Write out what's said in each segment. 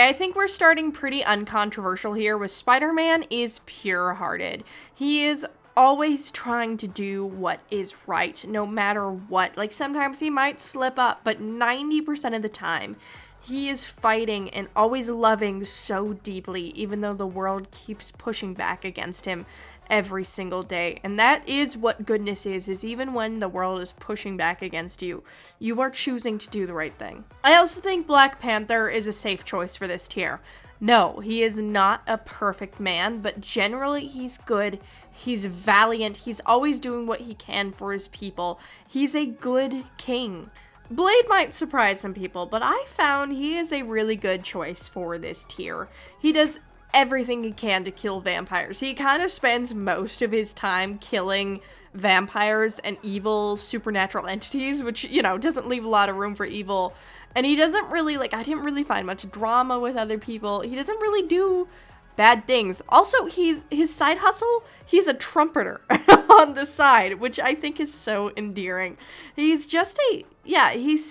Okay, I think we're starting pretty uncontroversial here with Spider-Man is pure-hearted. He is always trying to do what is right, no matter what. Like, sometimes he might slip up, but 90% of the time, he is fighting and always loving so deeply, even though the world keeps pushing back against him every single day. And that is what goodness is even when the world is pushing back against you, you are choosing to do the right thing. I also think Black Panther is a safe choice for this tier. No, he is not a perfect man, but generally he's good, he's valiant, he's always doing what he can for his people. He's a good king. Blade might surprise some people, but I found he is a really good choice for this tier. He does everything he can to kill vampires. He kind of spends most of his time killing vampires and evil supernatural entities, which, you know, doesn't leave a lot of room for evil. And he doesn't really, like, I didn't really find much drama with other people. He doesn't really do bad things. Also, his side hustle, he's a trumpeter on the side, which I think is so endearing. He's just he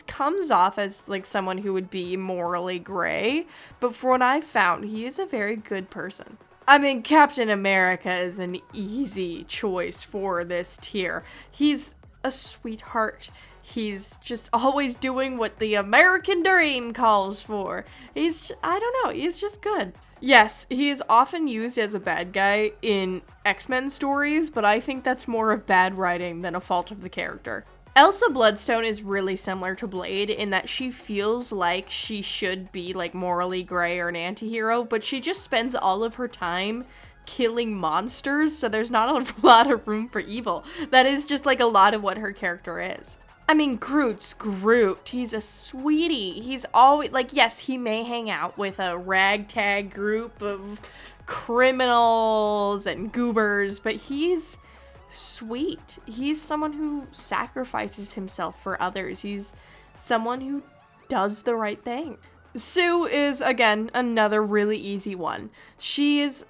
comes off as like someone who would be morally gray, but for what I found, he is a very good person. I mean, Captain America is an easy choice for this tier. He's a sweetheart. He's just always doing what the American dream calls for. I don't know, he's just good. Yes, he is often used as a bad guy in X-Men stories, but I think that's more of bad writing than a fault of the character. Elsa Bloodstone is really similar to Blade in that she feels like she should be like morally gray or an anti-hero, but she just spends all of her time killing monsters, so there's not a lot of room for evil. That is just like a lot of what her character is. I mean, Groot's Groot. He's a sweetie. He's always, like, yes, he may hang out with a ragtag group of criminals and goobers, but he's sweet. He's someone who sacrifices himself for others. He's someone who does the right thing. Sue is, again, another really easy one. She is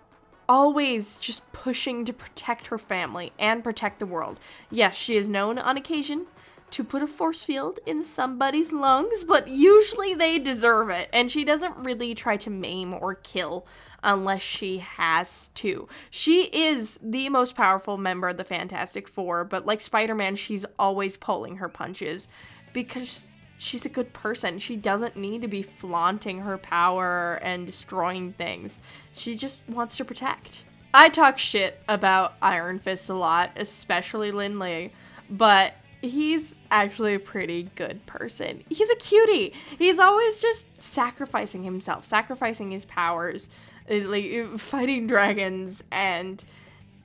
always just pushing to protect her family and protect the world. Yes, she is known on occasion to put a force field in somebody's lungs, but usually they deserve it, and she doesn't really try to maim or kill unless she has to. She is the most powerful member of the Fantastic Four, but like Spider-Man, she's always pulling her punches because she's a good person. She doesn't need to be flaunting her power and destroying things. She just wants to protect. I talk shit about Iron Fist a lot, especially Lin Lee, but he's actually a pretty good person. He's a cutie. He's always just sacrificing himself, sacrificing his powers, like fighting dragons, and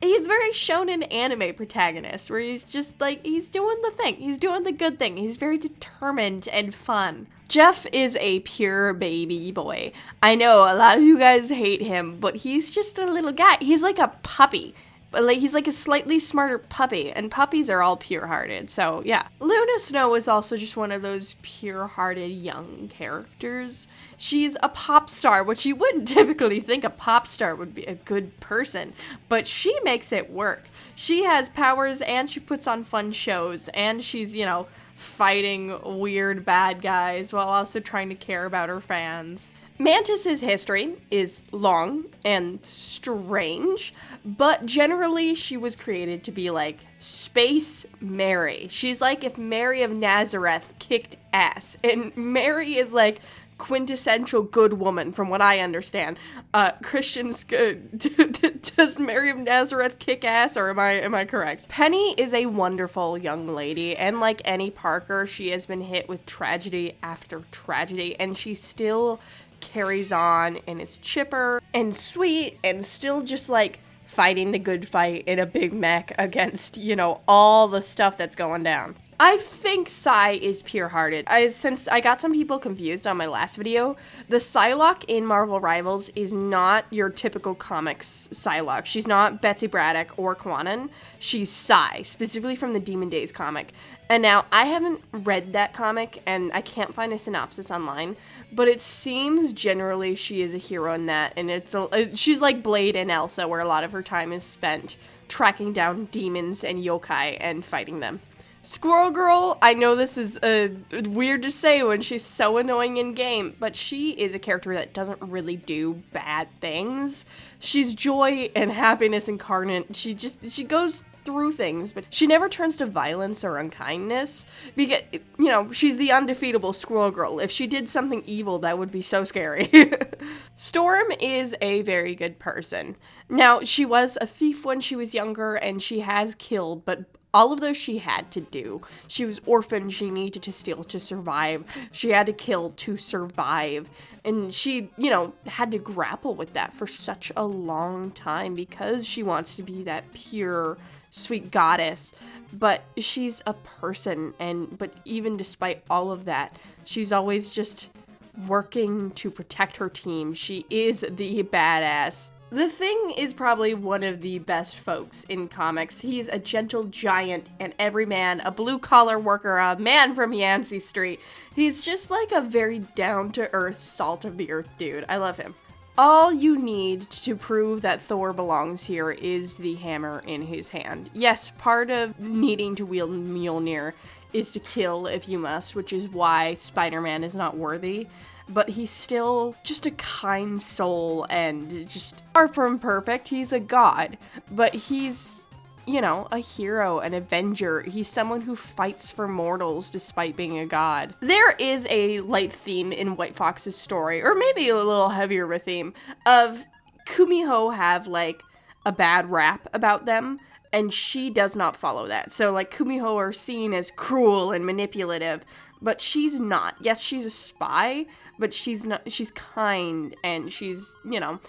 he's very shonen anime protagonist where he's just like, he's doing the thing. He's doing the good thing. He's very determined and fun. Jeff is a pure baby boy. I know a lot of you guys hate him, but he's just a little guy. He's like a puppy. But like, he's like a slightly smarter puppy, and puppies are all pure-hearted, so yeah. Luna Snow is also just one of those pure-hearted young characters. She's a pop star, which you wouldn't typically think a pop star would be a good person, but she makes it work. She has powers, and she puts on fun shows, and she's, you know, fighting weird bad guys while also trying to care about her fans. Mantis's history is long and strange, but generally she was created to be like Space Mary. She's like if Mary of Nazareth kicked ass, and Mary is like quintessential good woman from what I understand. Christians, does Mary of Nazareth kick ass, or am I correct? Penny is a wonderful young lady, and like any Parker, she has been hit with tragedy after tragedy, and she still carries on and is chipper and sweet and still just like fighting the good fight in a big mech against, you know, all the stuff that's going down. I think Psy is pure-hearted. Since I got some people confused on my last video, the Psylocke in Marvel Rivals is not your typical comics Psylocke. She's not Betsy Braddock or Kwannon. She's Psy, specifically from the Demon Days comic. And now, I haven't read that comic, and I can't find a synopsis online, but it seems generally she is a hero in that, and she's like Blade and Elsa, where a lot of her time is spent tracking down demons and yokai and fighting them. Squirrel Girl, I know this is weird to say when she's so annoying in game, but she is a character that doesn't really do bad things. She's joy and happiness incarnate. She goes through things, but she never turns to violence or unkindness because, you know, she's the undefeatable Squirrel Girl. If she did something evil, that would be so scary. Storm is a very good person. Now, she was a thief when she was younger, and she has killed, but all of those she had to do. She was orphaned, she needed to steal to survive. She had to kill to survive. And she, you know, had to grapple with that for such a long time because she wants to be that pure, sweet goddess. But she's a person, but even despite all of that, she's always just working to protect her team. She is the badass. The Thing is probably one of the best folks in comics. He's a gentle giant, an everyman, a blue-collar worker, a man from Yancey Street. He's just like a very down-to-earth, salt-of-the-earth dude. I love him. All you need to prove that Thor belongs here is the hammer in his hand. Yes, part of needing to wield Mjolnir is to kill if you must, which is why Spider-Man is not worthy. But he's still just a kind soul and just far from perfect. He's a god, but he's, you know, a hero, an avenger. He's someone who fights for mortals despite being a god. There is a light theme in White Fox's story, or maybe a little heavier of a theme, of Kumiho have like a bad rap about them, and she does not follow that. So like Kumiho are seen as cruel and manipulative, but she's not. Yes, she's a spy, but she's not. She's kind, and she's, you know,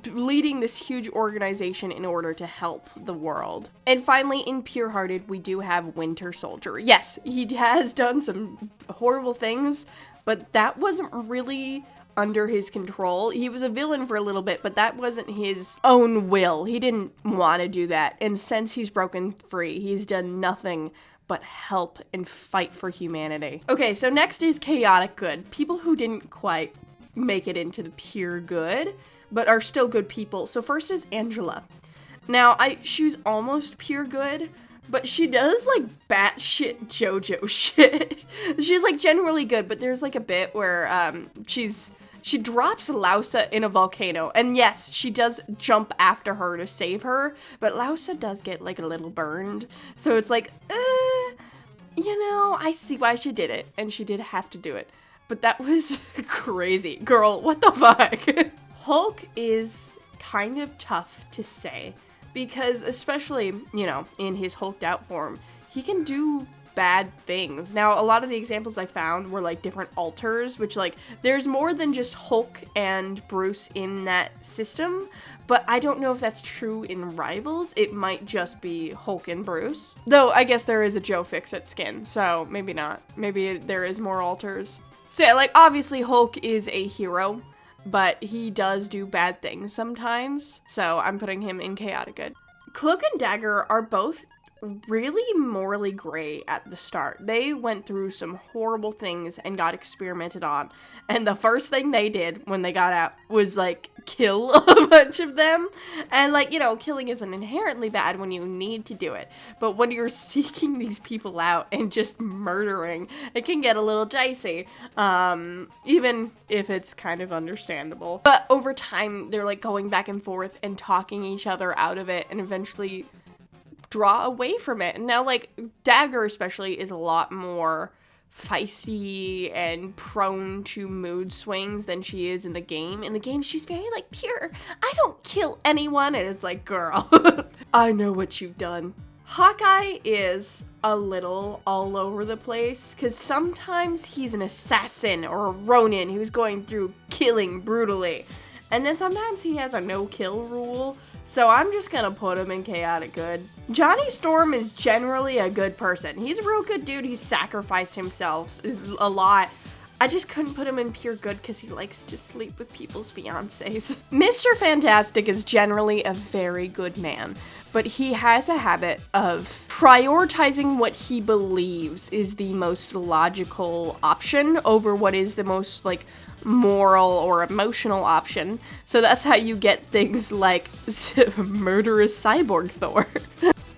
leading this huge organization in order to help the world. And finally, in Pure-Hearted, we do have Winter Soldier. Yes, he has done some horrible things, but that wasn't really under his control. He was a villain for a little bit, but that wasn't his own will. He didn't want to do that. And since he's broken free, he's done nothing but help and fight for humanity. Okay, so next is Chaotic Good. People who didn't quite make it into the pure good, but are still good people. So first is Angela. Now, she was almost pure good, but she does like batshit JoJo shit. She's like generally good, but there's like a bit where she drops Lausa in a volcano, and yes, she does jump after her to save her, but Lausa does get like a little burned, so it's like, you know, I see why she did it, and she did have to do it, but that was crazy. Girl, what the fuck? Hulk is kind of tough to say, because especially, you know, in his hulked out form, he can do bad things. Now, a lot of the examples I found were like different alters, which like there's more than just Hulk and Bruce in that system, but I don't know if that's true in Rivals. It might just be Hulk and Bruce. Though I guess there is a Joe Fixit skin, so maybe not. Maybe there is more alters. So yeah, like obviously Hulk is a hero, but he does do bad things sometimes, so I'm putting him in Chaotic Good. Cloak and Dagger are both really morally gray at the start. They went through some horrible things and got experimented on, and the first thing they did when they got out was like kill a bunch of them. And like, you know, killing isn't inherently bad when you need to do it, but when you're seeking these people out and just murdering, it can get a little dicey, even if it's kind of understandable. But over time, they're like going back and forth and talking each other out of it, and eventually draw away from it. And now like Dagger especially is a lot more feisty and prone to mood swings than she is in the game. In the game, she's very like pure. I don't kill anyone. And it's like, girl, I know what you've done. Hawkeye is a little all over the place, because sometimes he's an assassin or a Ronin who's going through killing brutally. And then sometimes he has a no-kill rule, so I'm just gonna put him in Chaotic Good. Johnny Storm is generally a good person. He's a real good dude. He's sacrificed himself a lot. I just couldn't put him in pure good because he likes to sleep with people's fiancés. Mr. Fantastic is generally a very good man, but he has a habit of prioritizing what he believes is the most logical option over what is the most like moral or emotional option. So that's how you get things like murderous cyborg Thor.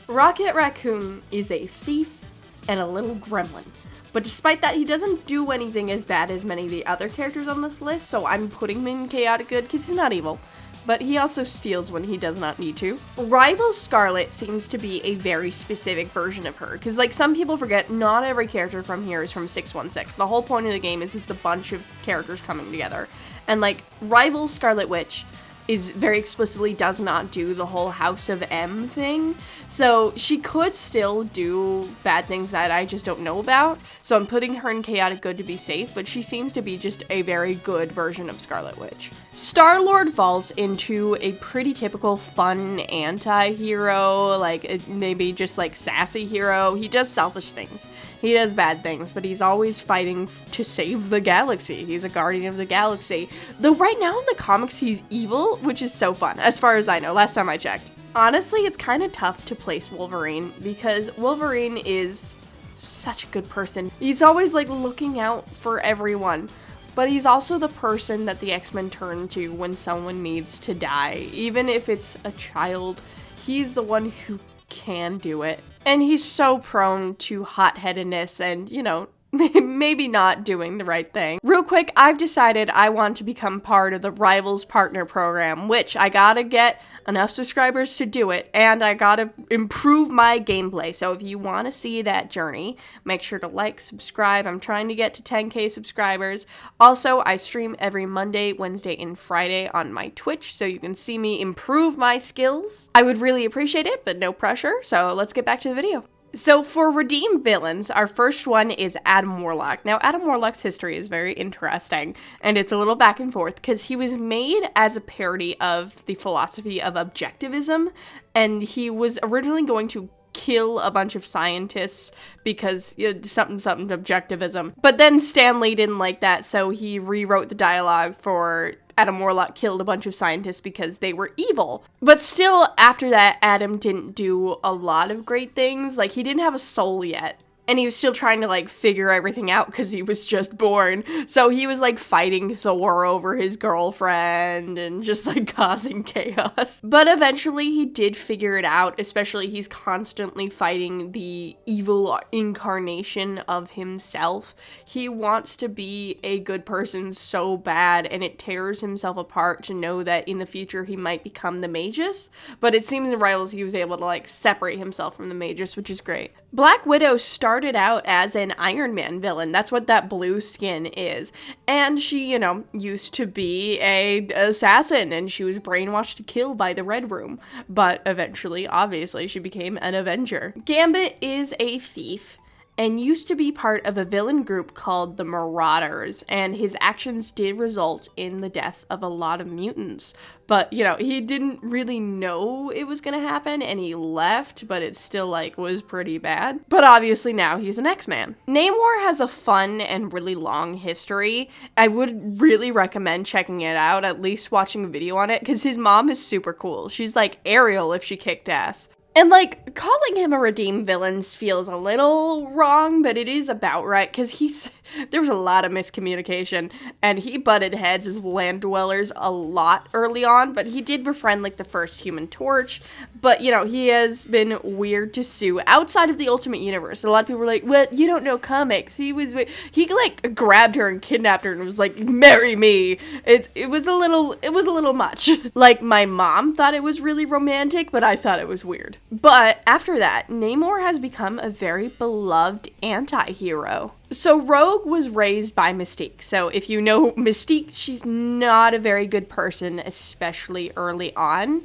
Rocket Raccoon is a thief, and a little gremlin. But despite that, he doesn't do anything as bad as many of the other characters on this list, so I'm putting him in chaotic good because he's not evil. But he also steals when he does not need to. Rival Scarlet seems to be a very specific version of her, because like some people forget, not every character from here is from 616. The whole point of the game is it's a bunch of characters coming together. And like Rival Scarlet Witch is very explicitly does not do the whole House of M thing. So she could still do bad things that I just don't know about. So I'm putting her in chaotic good to be safe, but she seems to be just a very good version of Scarlet Witch. Star-Lord falls into a pretty typical fun anti-hero, like maybe just like sassy hero. He does selfish things. He does bad things, but he's always fighting to save the galaxy. He's a guardian of the galaxy. Though right now in the comics he's evil, which is so fun, as far as I know, last time I checked. Honestly, it's kind of tough to place Wolverine because Wolverine is such a good person. He's always like looking out for everyone, but he's also the person that the X-Men turn to when someone needs to die. Even if it's a child, he's the one who can do it. And he's so prone to hot-headedness and, you know, maybe not doing the right thing. Real quick, I've decided I want to become part of the Rivals Partner Program, which I gotta get enough subscribers to do it, and I gotta improve my gameplay. So if you want to see that journey, make sure to like, subscribe. I'm trying to get to 10k subscribers. Also, I stream every Monday, Wednesday, and Friday on my Twitch, so you can see me improve my skills. I would really appreciate it, but no pressure. So let's get back to the video. So for redeemed villains, our first one is Adam Warlock. Now, Adam Warlock's history is very interesting, and it's a little back and forth, because he was made as a parody of the philosophy of objectivism, and he was originally going to kill a bunch of scientists because something objectivism. But then Stan Lee didn't like that, so he rewrote the dialogue for Adam Warlock killed a bunch of scientists because they were evil. But still, after that, Adam didn't do a lot of great things. Like, he didn't have a soul yet. And he was still trying to, like, figure everything out because he was just born. So he was, like, fighting Thor over his girlfriend and just, like, causing chaos. But eventually he did figure it out, especially he's constantly fighting the evil incarnation of himself. He wants to be a good person so bad, and it tears himself apart to know that in the future he might become the Magus. But it seems in Rivals he was able to, like, separate himself from the Magus, which is great. Black Widow started out as an Iron Man villain. That's what that blue skin is. And she, you know, used to be a assassin, and she was brainwashed to kill by the Red Room. But eventually, obviously, she became an Avenger. Gambit is a thief and used to be part of a villain group called the Marauders, and his actions did result in the death of a lot of mutants. But, you know, he didn't really know it was gonna happen, and he left, but it still, like, was pretty bad. But obviously now he's an X-Man. Namor has a fun and really long history. I would really recommend checking it out, at least watching a video on it, because his mom is super cool. She's like Ariel if she kicked ass. And, like, calling him a redeemed villain feels a little wrong, but it is about right, because there was a lot of miscommunication, and he butted heads with land dwellers a lot early on, but he did befriend, like, the first Human Torch. But, you know, he has been weird to sue outside of the Ultimate Universe. A lot of people were like, well, you don't know comics. He, like, grabbed her and kidnapped her and was like, marry me. It was a little much. Like, my mom thought it was really romantic, but I thought it was weird. But after that, Namor has become a very beloved anti-hero. So Rogue was raised by Mystique. So if you know Mystique, she's not a very good person, especially early on.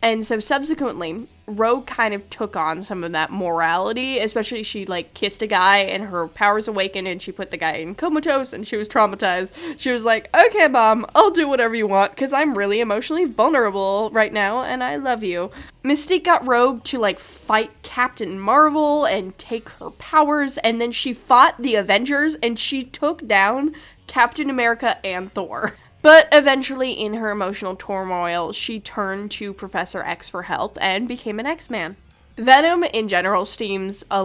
And so subsequently, Rogue kind of took on some of that morality, especially she, like, kissed a guy and her powers awakened and she put the guy in comatose and she was traumatized. She was like, okay, Mom, I'll do whatever you want because I'm really emotionally vulnerable right now and I love you. Mystique got Rogue to, like, fight Captain Marvel and take her powers, and then she fought the Avengers and she took down Captain America and Thor. But eventually, in her emotional turmoil, she turned to Professor X for help and became an X-Man. Venom, in general, seems a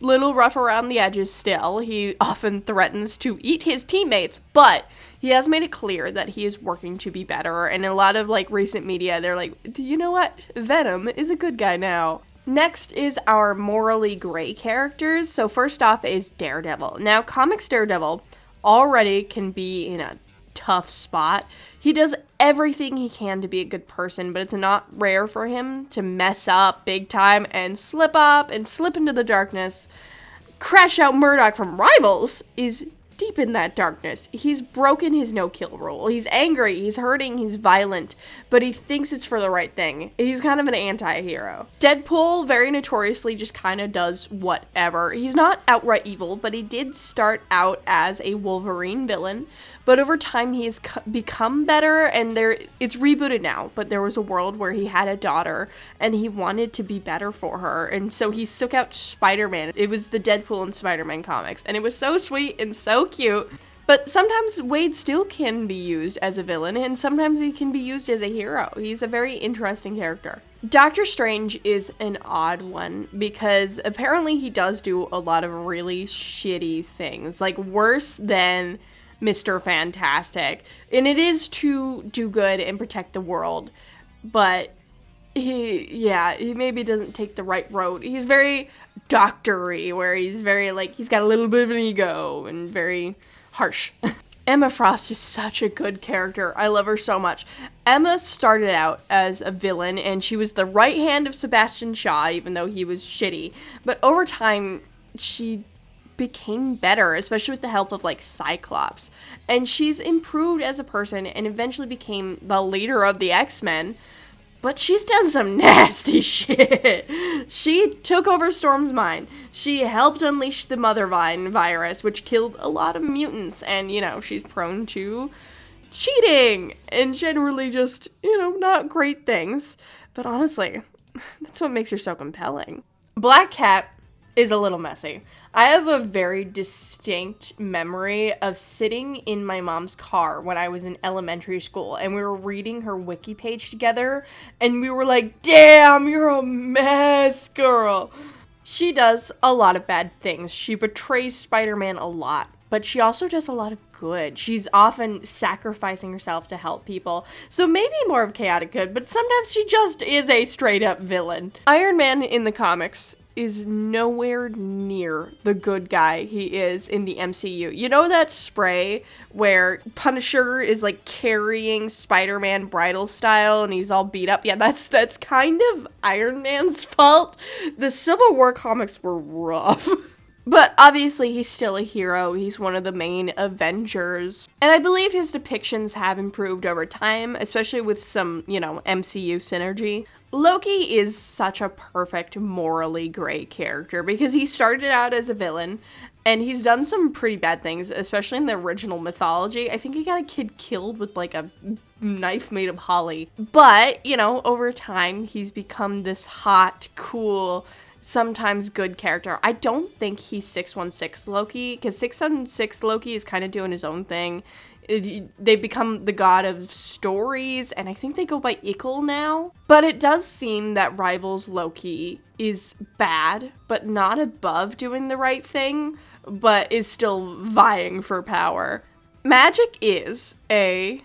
little rough around the edges still. He often threatens to eat his teammates, but he has made it clear that he is working to be better. And in a lot of, like, recent media, they're like, you know what? Venom is a good guy now. Next is our morally gray characters. So first off is Daredevil. Now, comics Daredevil already can be in a tough spot. He does everything he can to be a good person, but it's not rare for him to mess up big time and slip up and slip into the darkness. Crash Out Murdoch from Rivals is deep in that darkness. He's broken his no-kill rule. He's angry, he's hurting, he's violent, but he thinks it's for the right thing. He's kind of an anti-hero. Deadpool very notoriously just kind of does whatever. He's not outright evil, but he did start out as a Wolverine villain, but over time he has become better, and it's rebooted now, but there was a world where he had a daughter and he wanted to be better for her, and so he took out Spider-Man. It was the Deadpool and Spider-Man comics, and it was so sweet and so cute. But sometimes Wade still can be used as a villain, and sometimes he can be used as a hero. He's a very interesting character. Doctor Strange is an odd one because apparently he does do a lot of really shitty things, like worse than Mr. Fantastic. And it is to do good and protect the world, but he maybe doesn't take the right road. He's very doctory, where he's very, like, he's got a little bit of an ego and very harsh. Emma Frost is such a good character. I love her so much. Emma started out as a villain, and she was the right hand of Sebastian Shaw, even though he was shitty. But over time, she became better, especially with the help of, like, Cyclops. And she's improved as a person and eventually became the leader of the X-Men. But she's done some nasty shit. She took over Storm's mind. She helped unleash the Mother Vine virus, which killed a lot of mutants. And, she's prone to cheating and generally just, not great things. But honestly, that's what makes her so compelling. Black Cat is a little messy. I have a very distinct memory of sitting in my mom's car when I was in elementary school, and we were reading her wiki page together, and we were like, damn, you're a mess, girl. She does a lot of bad things. She betrays Spider-Man a lot, but she also does a lot of good. She's often sacrificing herself to help people, so maybe more of chaotic good, but sometimes she just is a straight-up villain. Iron Man in the comics is nowhere near the good guy he is in the MCU. You know that spray where Punisher is, like, carrying Spider-Man bridal style and he's all beat up? Yeah, that's kind of Iron Man's fault. The Civil War comics were rough. But obviously he's still a hero. He's one of the main Avengers. And I believe his depictions have improved over time, especially with some, MCU synergy. Loki is such a perfect morally gray character because he started out as a villain and he's done some pretty bad things, especially in the original mythology. I think he got a kid killed with, like, a knife made of holly. But, over time he's become this hot, cool, sometimes good character. I don't think he's 616 Loki, because 616 Loki is kind of doing his own thing. They become the god of stories, and I think they go by Ickle now. But it does seem that Rivals Loki is bad, but not above doing the right thing, but is still vying for power. Magik is a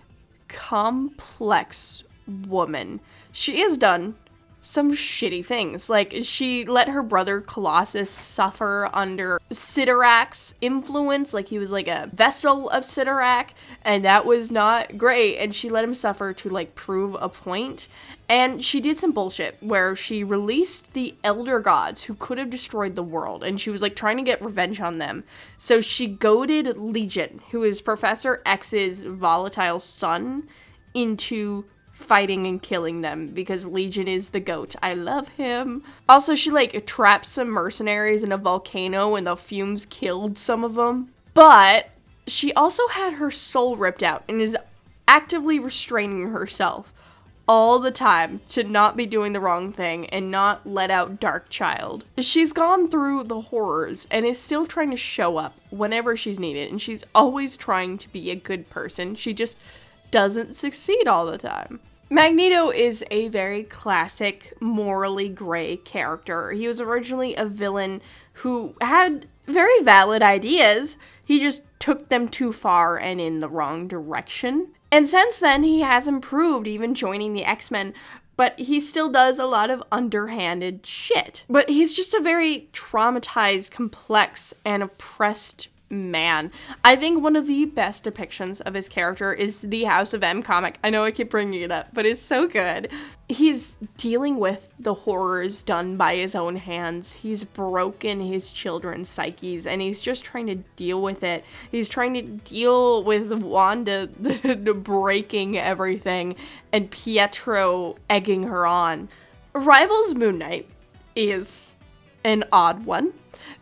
complex woman. She has done some shitty things. Like, she let her brother Colossus suffer under Sidorak's influence. Like, he was like a vessel of Sidorak, and that was not great. And she let him suffer to, like, prove a point. And she did some bullshit where she released the Elder Gods who could have destroyed the world, and she was, like, trying to get revenge on them. So she goaded Legion, who is Professor X's volatile son, into fighting and killing them because Legion is the GOAT. I love him. Also, she, like, trapped some mercenaries in a volcano and the fumes killed some of them. But she also had her soul ripped out and is actively restraining herself all the time to not be doing the wrong thing and not let out Darkchild. She's gone through the horrors and is still trying to show up whenever she's needed, and she's always trying to be a good person. She just doesn't succeed all the time. Magneto is a very classic, morally gray character. He was originally a villain who had very valid ideas. He just took them too far and in the wrong direction. And since then, he has improved, even joining the X-Men. but he still does a lot of underhanded shit. But he's just a very traumatized, complex, and oppressed man. I think one of the best depictions of his character is the House of M comic. I know I keep bringing it up, but it's so good. He's dealing with the horrors done by his own hands. He's broken his children's psyches, and he's just trying to deal with it. He's trying to deal with Wanda breaking everything and Pietro egging her on. Rivals Moon Knight is an odd one,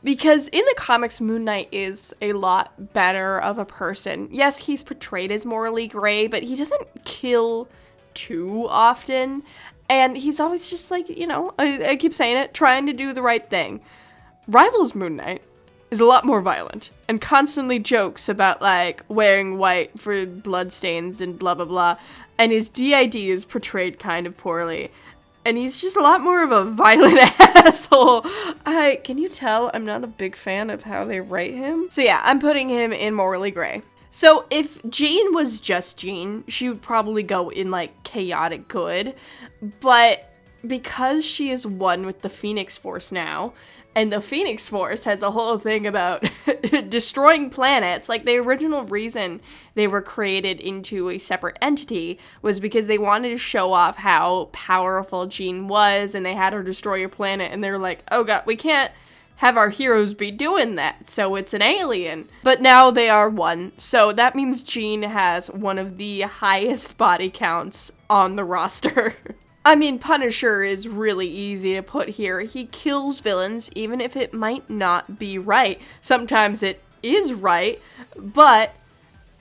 because in the comics, Moon Knight is a lot better of a person. Yes, he's portrayed as morally gray, but he doesn't kill too often, and he's always just like, you know, I keep saying it, trying to do the right thing. Rivals Moon Knight is a lot more violent and constantly jokes about, like, wearing white for bloodstains and blah blah blah, and his DID is portrayed kind of poorly. And he's just a lot more of a violent asshole. Can you tell I'm not a big fan of how they write him? So yeah, I'm putting him in morally gray. So if Jean was just Jean, she would probably go in, like, chaotic good. But because she is one with the Phoenix Force now, and the Phoenix Force has a whole thing about destroying planets, like, the original reason they were created into a separate entity was because they wanted to show off how powerful Jean was, and they had her destroy a planet, and they're like, oh god, we can't have our heroes be doing that, so it's an alien. But now they are one, so that means Jean has one of the highest body counts on the roster. I mean, Punisher is really easy to put here. He kills villains, even if it might not be right. Sometimes it is right, but,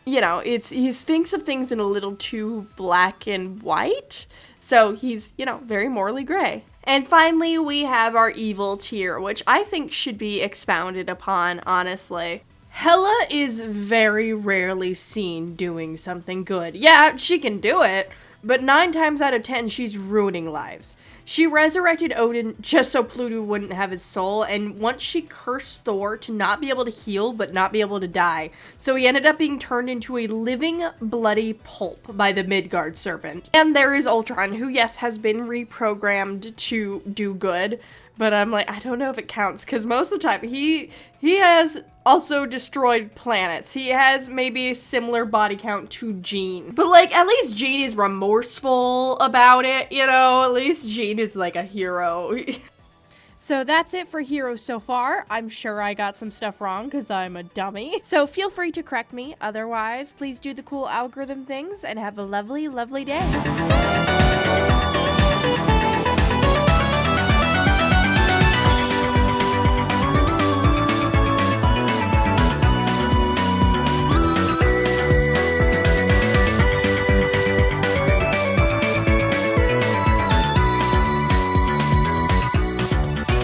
you know, he thinks of things in a little too black and white. So he's, you know, very morally gray. And finally, we have our evil tier, which I think should be expounded upon, honestly. Hela is very rarely seen doing something good. Yeah, she can do it, but 9 times out of 10, she's ruining lives. She resurrected Odin just so Pluto wouldn't have his soul, and once she cursed Thor to not be able to heal, but not be able to die. So he ended up being turned into a living, bloody pulp by the Midgard serpent. And there is Ultron, who, yes, has been reprogrammed to do good, but I'm like, I don't know if it counts, because most of the time, he has also destroyed planets. He has maybe a similar body count to Jean. But, like, at least Jean is remorseful about it, you know? At least Jean is, like, a hero. So that's it for heroes so far. I'm sure I got some stuff wrong because I'm a dummy. So feel free to correct me. Otherwise, please do the cool algorithm things and have a lovely, lovely day.